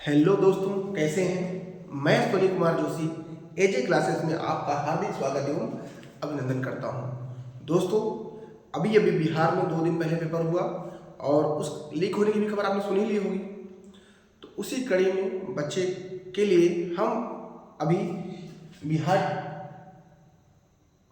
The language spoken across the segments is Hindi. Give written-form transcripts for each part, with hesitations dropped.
हेलो दोस्तों, कैसे हैं। मैं सोनी कुमार जोशी एजे क्लासेस में आपका हार्दिक स्वागत एवं अभिनंदन करता हूं। दोस्तों, अभी अभी बिहार में 2 दिन पहले पेपर हुआ और उस लीक होने की भी खबर आपने सुनी ली होगी। तो उसी कड़ी में बच्चे के लिए हम अभी बिहार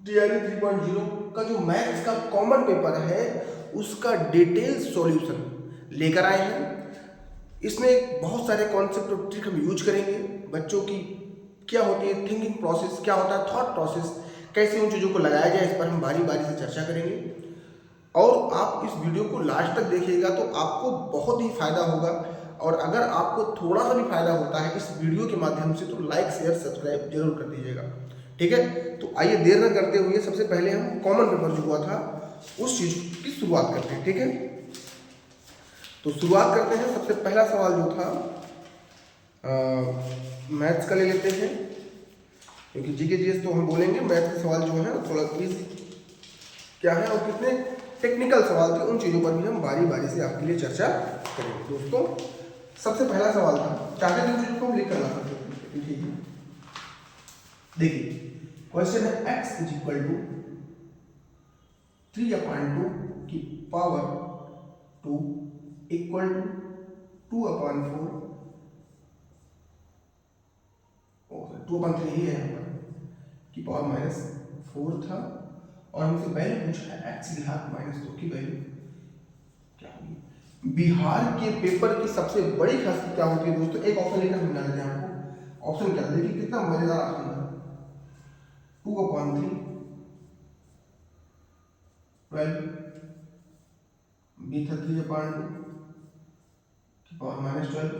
टीआरई 3.0 का जो मैथ्स का कॉमन पेपर है उसका डिटेल सॉल्यूशन लेकर आए हैं। इसमें बहुत सारे कॉन्सेप्ट और ट्रिक हम यूज करेंगे। बच्चों की क्या होती है थिंकिंग प्रोसेस, क्या होता है थॉट प्रोसेस, कैसे उन चीज़ों को लगाया जाए, इस पर हम बारी बारी से चर्चा करेंगे। और आप इस वीडियो को लास्ट तक देखिएगा तो आपको बहुत ही फायदा होगा। और अगर आपको थोड़ा सा भी फायदा होता है इस वीडियो के माध्यम से तो लाइक शेयर सब्सक्राइब जरूर कर दीजिएगा, ठीक है। तो आइए देर न करते हुए सबसे पहले हम कॉमन पेपर जो हुआ था उस चीज़ की शुरुआत करते हैं, ठीक है। तो शुरुआत करते हैं। सबसे पहला सवाल जो था मैथ्स का ले लेते हैं, क्योंकि जीके जीएस तो हम बोलेंगे, मैथ्स के सवाल जो हैं थोड़ा इजी क्या है और कितने टेक्निकल सवाल थे उन चीज़ों पर भी हम बारी बारी से आपके लिए चर्चा करेंगे। दोस्तों, सबसे पहला सवाल था, चाहते थे चीज़ को हम लिख कर ला सकते, ठीक है। देखिए क्वेश्चन है x इज इक्वल टू 3/2 की पावर 2 इक्वल टू 2/4 2/3 ही है यहाँ पर की पावर -4 था। और हमसे वैल्यू पूछा है x की घात -2 की वैल्यू क्या होगी। बिहार के पेपर की सबसे बड़ी खासियत क्या होती है दोस्तों, एक ऑप्शन लेकर समझा देते हैं आपको। ऑप्शन क्या देखिए, कितना मजेदार ऑप्शन था। 2/3 12 बी था 3/2 की पावर -12,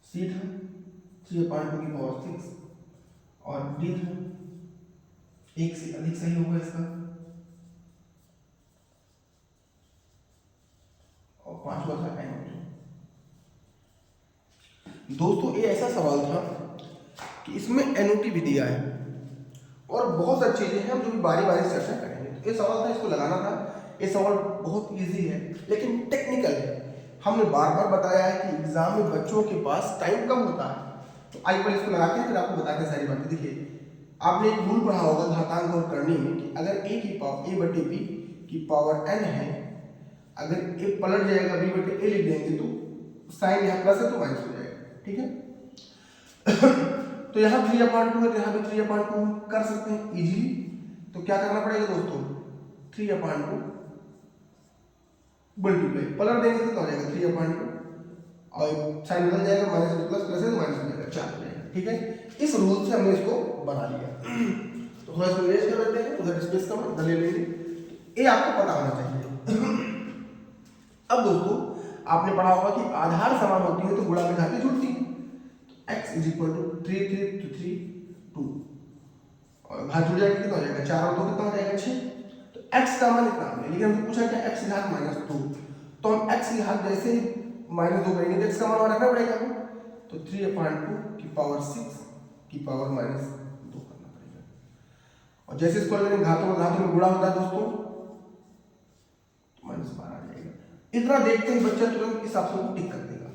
सी था 3/2 की पावर 6 और डी था एक से अधिक सही होगा इसका। और पांचवा था एनओटी। दोस्तों, ये ऐसा सवाल था कि इसमें एनओटी भी दिया है और बहुत सारी चीजें हैं हम जो भी बारी बारी से चर्चा करेंगे। तो ये सवाल था, इसको लगाना था। ये सवाल बहुत इजी है लेकिन टेक्निकल है। हमने बार बार बताया है कि एग्जाम में बच्चों के पास टाइम कम होता है। तो आइए पहले इसको लगाते हैं फिर आपको बताते हैं सारी बातें। देखिए, आपने एक रूल पढ़ा होगा घातांक और करनी में कि अगर a की पावर a बटे b की पावर n है, अगर a पलट जाएगा b बटे a लिख देंगे तो साइन यहाँ प्लस है तो माइनस हो जाएगा, ठीक है। तो यहाँ 3/2 है तो यहाँ भी 3/2 कर सकते हैं इजीली। तो क्या करना पड़ेगा दोस्तों, 3/2 मल्टीप्लाई पलट देंगे तो क्या हो जाएगा 3/2 और साइन बदल जाएगा, माइनस प्लस प्लस है तो माइनस हो जाएगा, 4 हो जाएगा, ठीक है। इस रूल से हमने इसको बना लिया। तो थोड़ा इसको इरेज कर लेते हैं, उधर स्पेस कम है ले लेंगे। ये आपको पता होना चाहिए। अब दोस्तों, आपने पढ़ा होगा कि आधार समान होती है तो गुणा में घातें जुड़ती है। x इज इक्वल टू 3 3 तो 3 2 और घात जुड़ जाएगी कितना हो जाएगा 4 और 2 कितना हो जाएगा 6। तो x का मान इतना है, लेकिन हमसे पूछा क्या x की घात -2। तो हम x की घात जैसे ही -2 करेंगे तो x का मान और रखना पड़ेगा हमें। तो 3/2 की पावर 6 की पावर -2 करना पड़ेगा। और जैसे इसको अगर घातों में गुणा होता है दोस्तों तो -12 आ जाएगा। इतना देखते ही बच्चा तुरंत इस ऑप्शन को टिक कर देगा।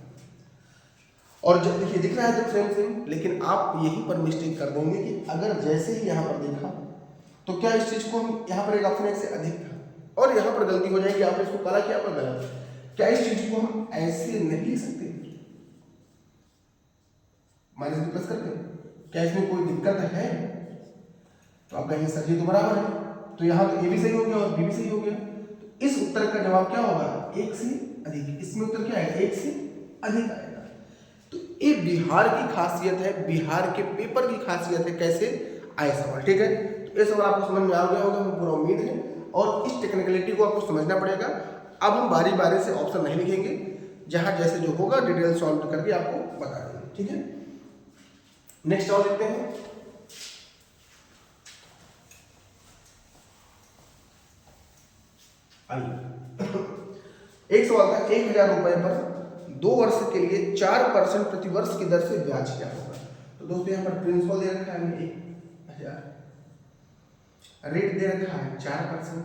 और जब देखिए दिख रहा है तो सेम सेम, लेकिन आप यहीं पर मिस्टेक कर देंगे कि अगर जैसे ही यहाँ पर देखा तो क्या इस चीज को हम यहाँ पर एक ऑप्शन एक से अधिक था और यहाँ पर गलती हो जाएगी, आपने इसको करा किया पर गलत। क्या इस चीज को हम ऐसे नहीं लिख सकते माइनस प्लस करके? क्या इसमें कोई दिक्कत है? तो आप कहेंगे सर जी तो बराबर है, तो यहाँ तो ए भी सही हो गया और बी भी सही हो गया। तो इस उत्तर का जवाब क्या होगा, एक से अधिक। इसमें उत्तर क्या है, एक से अधिक आएगा। तो ये बिहार की खासियत है, बिहार के पेपर की खासियत है कैसे आए सवाल, ठीक है। तो ये सवाल आपको समझ में आ गया होगा, मुझे पूरा उम्मीद है। और इस टेक्निकलिटी को आपको समझना पड़ेगा। अब हम बारी बारी से ऑप्शन नहीं लिखेंगे, जहां जैसे जो होगा डिटेल सॉल्व करके आपको बता देंगे, ठीक है। नेक्स्ट सवाल देखते हैं। एक सवाल था, 1000 रुपए पर 2 वर्ष के लिए 4% प्रतिवर्ष की दर से ब्याज क्या होगा। तो दोस्तों यहाँ पर प्रिंसिपल दे रखा है 1000, रेट दे रखा है 4%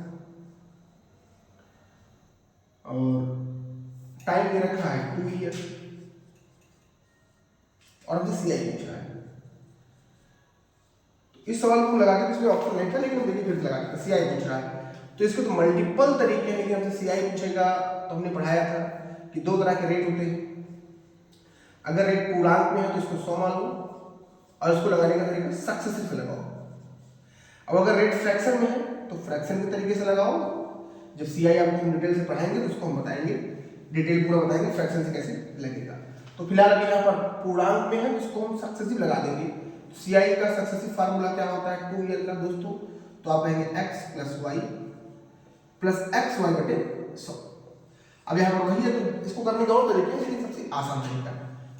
और टाइम दे रखा है 2 ईयर। और हमसे सी आई पूछ रहा है। तो इस सवाल को हम लगाते इसमें ऑप्शन नहीं था, लेकिन हम देखिए फिर लगाते सी आई पूछ रहा है तो इसको तो मल्टीपल तरीके हैं, लेकिन हमसे सी आई पूछेगा तो हमने पढ़ाया था कि दो तरह के रेट होते हैं। अगर रेट पूर्णांक में है तो इसको 100 मान लो और इसको लगाने का तरीका सक्सेसिव से लगाओ। अब अगर रेट फ्रैक्शन में है तो फ्रैक्शन के तरीके से लगाओ। जब सी आई आपको डिटेल से पढ़ाएंगे तो उसको हम बताएंगे, डिटेल पूरा बताएंगे फ्रैक्शन से कैसे लगेगा। तो फिलहाल अभी यहाँ पर पूर्णांक में है तो इसको हम सक्सेसिव लगा देंगे। सी आई का सक्सेसिव फार्मूला क्या होता है 2l का दोस्तों, तो आप कहेंगे x plus y plus x y बटे 100। अब यहाँ पर वही है तो इसको करने का और तरीके हैं, लेकिन सबसे आसान तरीका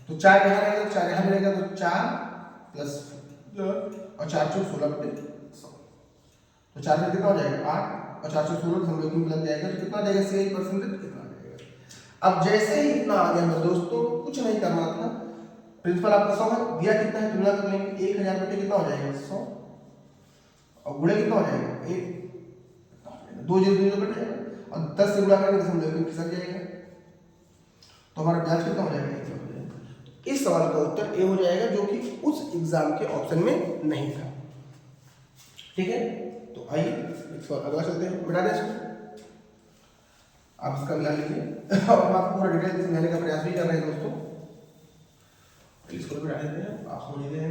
तो 4 यहाँ रहेगा, 4 यहाँ रहेगा तो 4 प्लस और 4 चौक 16 बटे 100। तो 4 से कितना हो जाएगा 8 और 4 से 16 हम लोग मिल जाएगा तो कितना जाएगा 6% कितना आ जाएगा। अब जैसे ही इतना आ गया दोस्तों, कुछ नहीं करना था, प्रिंसिपल आपका 100 है, दिया कितना है तुलना कर लेंगे, 1000 बटे कितना हो जाएगा 100 और गुणे कितना हो जाएगा 1, 2 0 कट जाएगा और 10 से गुणा करेंगे तो हम लोग खिसक जाएगा तो हमारा ब्याज कितना हो जाएगा 1 हो जाएगा। इस सवाल का उत्तर ए हो जाएगा जो कि उस एग्जाम के ऑप्शन में नहीं था। ठीक है, तो आइए अगला चलते हैं, मिटा दें इसको, आप इसका मिला लीजिए और हम आपको पूरा डिटेल समझाने का प्रयास भी कर रहे हैं दोस्तों। इसको मिटा देते हैं, आप समझ रहे हैं।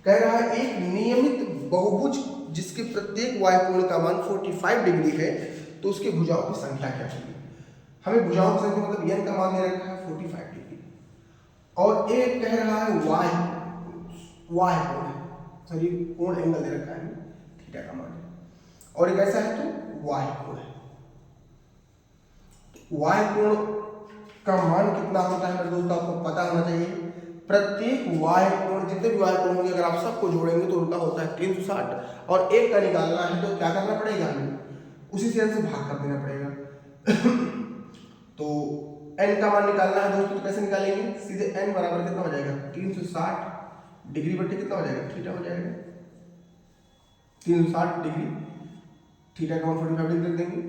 कह रहा है एक नियमित बहुभुज जिसके प्रत्येक y कोण का मान 45 डिग्री है तो उसके भुजाओं की संख्या क्या होगी। हमें भुजाओं की संख्या मतलब n का मान दे रखा है 45 डिग्री और एक कह रहा है y कोण है, सॉरी कोण एंगल दे रखा है थीटा का मान है और एक ऐसा है तो y कोण है। y कोण का मान कितना होता है मेरे दोस्तों आपको पता होना चाहिए। प्रत्येक y कोण जितने भी y कोण होंगे अगर आप सबको जोड़ेंगे तो उनका होता है 360 और एक का निकालना है तो क्या करना पड़ेगा हमें उसी से भाग कर देना पड़ेगा तो n का मान निकालना है दोस्तों तो कैसे निकालेंगे, सीधे n बराबर कितना हो जाएगा 360 डिग्री बटे कितना हो जाएगा थीटा हो जाएगा। 360 डिग्री थीटा का मान 45 डिग्री रख देंगे,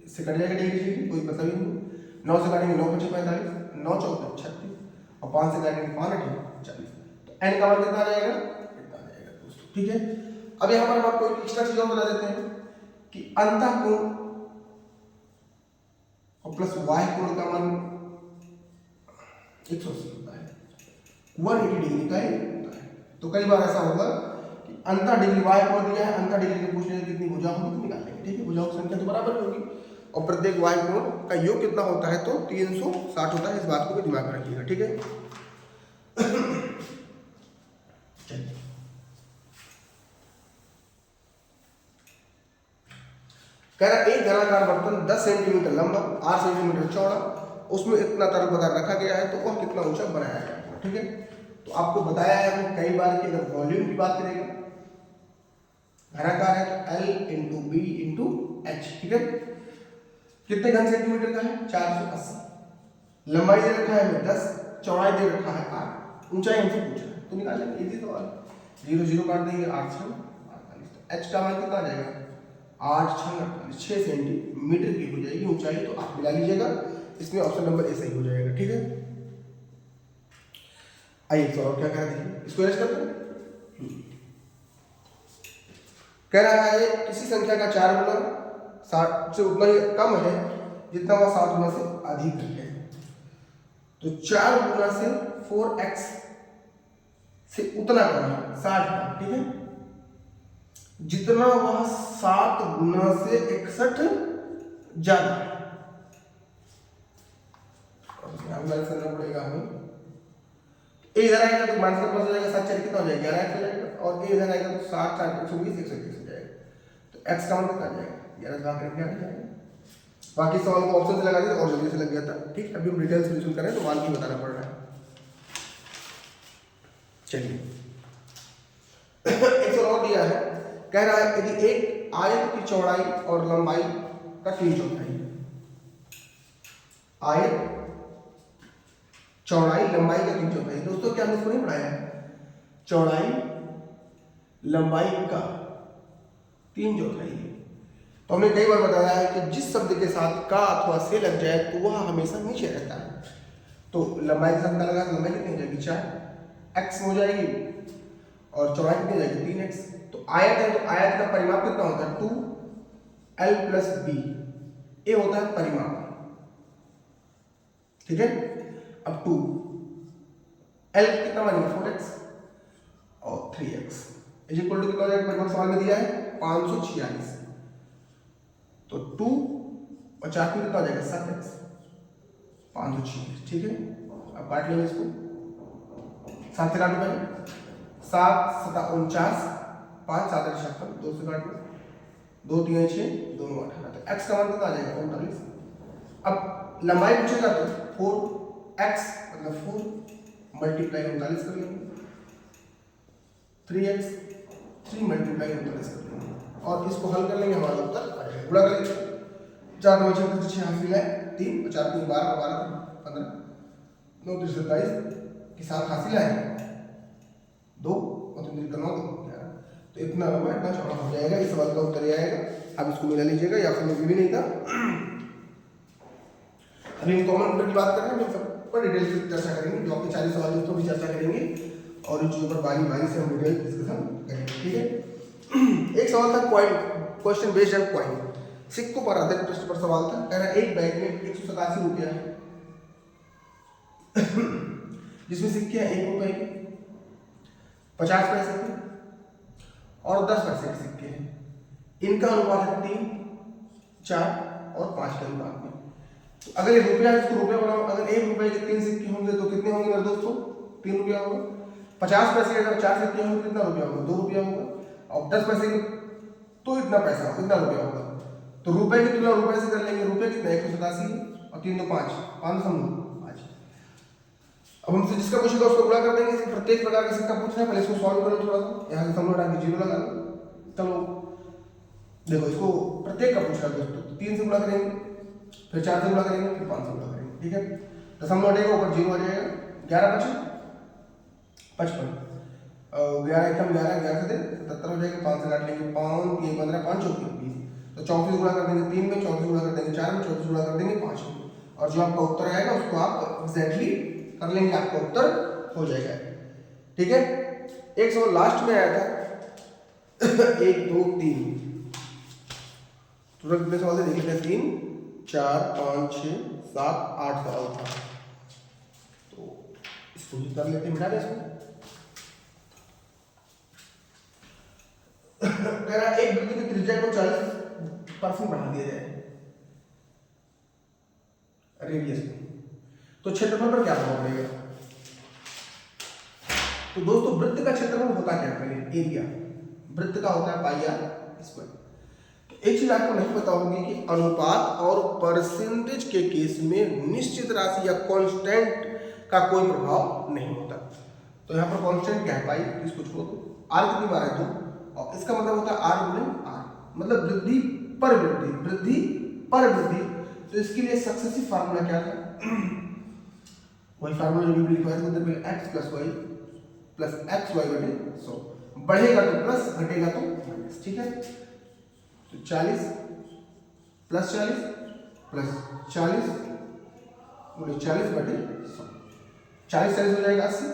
इससे कट जाएगा डिग्री कोई मतलब ही नहीं। 9 से काटेंगे 9 × 45 9 चौक 36 और 5 से काटेंगे 5 8 40 तो n का मान कितना आ जाएगा कितना आ जाएगा दोस्तों। ठीक है, अब यहाँ पर हम आपको एक एक्स्ट्रा चीज और बता देते हैं कि अंतः कोण और प्लस y कोण का मान 180 होता है, 180 डिग्री का ही होता है। तो कई बार ऐसा होगा कि अंतः डिग्री y कोण दिया है, अंतः डिग्री के पूछने कितनी भुजा होगी तो निकाल लेंगे। ठीक है, भुजाओं की संख्या तो बराबर होगी और प्रत्येक y कोण का योग कितना होता है तो 360 होता है, इस बात को भी दिमाग में रखिएगा। ठीक है, कह रहा एक घनाकार बर्तन 10 सेंटीमीटर लंबा 8 सेंटीमीटर चौड़ा, उसमें इतना तरल पदार्थ रखा गया है तो वह कितना ऊंचा बनाया गया। ठीक है, तो आपको बताया है हमने कई बार कि अगर वॉल्यूम की बात करेगा घनाकार है तो L × B × H। ठीक है, कितने घन सेंटीमीटर का है 480, लंबाई दे रखा है 10, चौड़ाई दे रखा है 8, ऊंचाई हमसे पूछा है तो निकाल लेंगे, इजी सवाल। 0 0 काट देंगे 8 6 48 तो h का मान कितना आ जाएगा 8 6 48 6 सेंटीमीटर की हो जाएगी ऊंचाई। तो आप मिला लीजिएगा, इसमें ऑप्शन नंबर ए सही हो जाएगा। ठीक है, आइए तो और क्या कह रहे हैं इसको रेस्ट करते हैं। कह रहा है किसी संख्या का 4 गुना 60 से उतना ही कम है जितना वह 7 गुना से अधिक है। तो 4 गुना से 4x से उतना कम है 60 का। ठीक है, जितना वह 7 गुना से 61 ज्यादा है। करना पड़ेगा हमें, ए इधर आएगा तो माइनस का प्लस हो जाएगा, 7 4 कितना हो जाएगा 11 हो जाएगा और ए इधर आएगा तो 7 4 120 121 हो जाएगा। तो x का मान कितना आ जाएगा 11 भाग करके आ जाएगा। बाकी सवाल को ऑप्शन से लगा दिया और जल्दी से लग गया था। ठीक, अभी हम डिटेल सॉल्यूशन करें तो मान की बताना पड़ रहा है। चलिए एक सवाल और दिया है, कह रहा है यदि एक आयत की चौड़ाई और लंबाई का 3/4 है, आयत चौड़ाई लंबाई का 3/4 है। दोस्तों क्या हमने इसको नहीं पढ़ाया है, चौड़ाई लंबाई का 3/4 है। तो हमने कई बार बताया है कि जिस शब्द के साथ का अथवा से लग जाए तो वह हमेशा नीचे रहता है। तो लंबाई के साथ का लगा, लंबाई कितनी हो जाएगी 4 x हो जाएगी और चौड़ाई कितनी हो जाएगी 3x। तो आयत है तो आयत का परिमाप कितना होता है 2l + b, ये होता है परिमाप, ठीक है। अब 2l कितना बनेगा 4x और 3x इज इक्वल टू कितना हो जाएगा, परिमाप सवाल में दिया है 546। तो 2 और 4 कितना हो जाएगा 7x 546, ठीक है। अब काट लेंगे इसको, 7 से काट लो पहले, 7 7 49, 5 7 56, 2 से काट लो, 2 3 6 2 9 18। तो x का मान कितना आ जाएगा 39। अब लंबाई पूछेगा तो 4x मतलब 4 मल्टीप्लाई 39 कर लेंगे, 3x 3 मल्टीप्लाई 39 कर लेंगे और इसको हल कर लेंगे, हमारा उत्तर आ जाएगा। गुणा कर लेंगे, 4 9 6 6 हासिल है 3 और 4 3 12 12 15 9 3 27 के साथ हासिल है 2 और 3 का 9 11। तो इतना लंबा इतना चौड़ा हो जाएगा, इस सवाल का उत्तर ये आएगा। आप इसको मिला लीजिएगा, या फिर भी नहीं था। अभी कॉमन नंबर की बात कर रहे हैं, हम सब पर डिटेल से चर्चा करेंगे, जो आपके 40 सवाल है उस पर भी चर्चा करेंगे और इन चीज़ों पर बारी बारी से हम डिटेल डिस्कशन करेंगे, ठीक है। एक सवाल था क्वेश्चन बेस्ड ऑन कॉइन, सिक्कों पर आधारित प्रश्न पर सवाल था। कह रहा एक बैग में 187 रुपया है जिसमें सिक्के हैं 1 रुपए के, 50 पैसे के और 10 पैसे के सिक्के हैं। इनका अनुपात है 3 4 और 5 के अनुपात में। तो अगर ये रुपया है इसको रुपया बनाओ, अगर 1 रुपए के 3 सिक्के होंगे तो कितने होंगे मेरे दोस्तों 3 रुपया होगा। 50 पैसे के अगर 4 सिक्के होंगे कितना रुपया होगा 2 रुपया होगा, और 10 पैसे के तो इतना पैसा इतना रुपया होगा। तो रुपए की तुलना रुपए से कर लेंगे, रुपये कितना 187 और 3 2 5 5 अब हमसे जिसका पूछेगा उसको गुणा कर देंगे। प्रत्येक प्रकार का सिक्का पूछना है, पहले इसको सॉल्व करो थोड़ा सा, यहाँ से सम हटा के 0 लगा लो। चलो देखो इसको प्रत्येक का पूछ रहा है दोस्तों, तो 3 से गुणा करेंगे, फिर 4 से गुणा करेंगे, फिर 5 से गुणा करेंगे, ठीक है। दशमलव हटेगा ऊपर 0 आ जाएगा, 11 5 55 11 एकम 11 11 से 77 हो जाएगा, 5 से काट लेंगे 5 3 15 5 चौकी 20। तो 34 गुणा कर देंगे 3 में, 34 गुणा कर देंगे 4 में, 34 गुणा कर देंगे 5 में, और जो आपका उत्तर आएगा उसको आप एग्जैक्टली कर लेंगे, आपका उत्तर हो जाएगा, ठीक है। एक सवाल लास्ट में आया था 1 2 3, टोटल कितने सवाल थे देख लेते हैं, 3 4 5 6 7 8 सवाल था। तो इसको भी कर लेते हैं, मिटा दें इसको। कह रहा एक वृत्त की त्रिज्या को 40% बढ़ा दिया जाए रेडियस में, तो क्षेत्रफल पर क्या प्रभाव पड़ेगा। तो दोस्तों वृत्त का क्षेत्रफल होता क्या है, एरिया वृत्त का होता है पाई आर स्क्वायर। तो एक चीज आपको नहीं पता होगी कि अनुपात और परसेंटेज के केस में निश्चित राशि या कांस्टेंट का कोई प्रभाव नहीं होता। तो यहाँ पर कांस्टेंट क्या है पाई, इसको छोड़ दो, आर कितनी बार है 2, और इसका मतलब होता है आर गुणे आर, मतलब वृद्धि पर वृद्धि, वृद्धि पर वृद्धि। तो इसके लिए सक्सेसिव फार्मूला क्या था, वही फार्मूला जो भी लिखा है, मतलब पहले x + y + xy बटे 100, बढ़ेगा तो प्लस घटेगा तो माइनस, ठीक है। तो 40 + 40 + 40 गुणे 40 बटे 100, 40 40 हो जाएगा 80,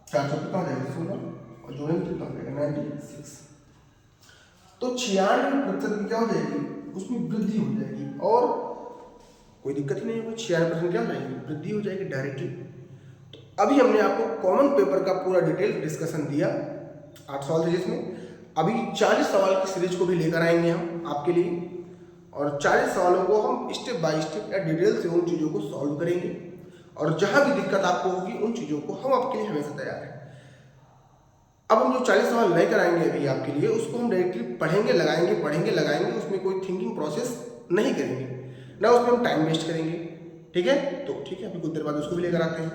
4 कितना हो जाएगा 16 और जोड़ेंगे कितना हो जाएगा 96। तो 96% की क्या हो जाएगी, उसमें वृद्धि हो जाएगी और कोई दिक्कत ही नहीं होगी, 96% क्या हो जाएगी वृद्धि हो जाएगी डायरेक्टली। तो अभी हमने आपको कॉमन पेपर का पूरा डिटेल डिस्कशन दिया, 8 सवाल थे जिसमें अभी 40 सवाल की सीरीज को भी लेकर आएंगे हम आपके लिए, और 40 सवालों को हम स्टेप बाय स्टेप या डिटेल से उन चीज़ों को सॉल्व करेंगे, और जहाँ भी दिक्कत आपको होगी उन चीज़ों को हम आपके लिए हमेशा तैयार हैं। अब हम जो 40 सवाल लेकर आएंगे अभी आपके लिए, उसको हम डायरेक्टली पढ़ेंगे लगाएंगे, पढ़ेंगे लगाएंगे, उसमें कोई थिंकिंग प्रोसेस नहीं करेंगे, ना उसमें हम टाइम वेस्ट करेंगे, ठीक है। तो ठीक है, अभी कुछ देर बाद उसको भी लेकर आते हैं।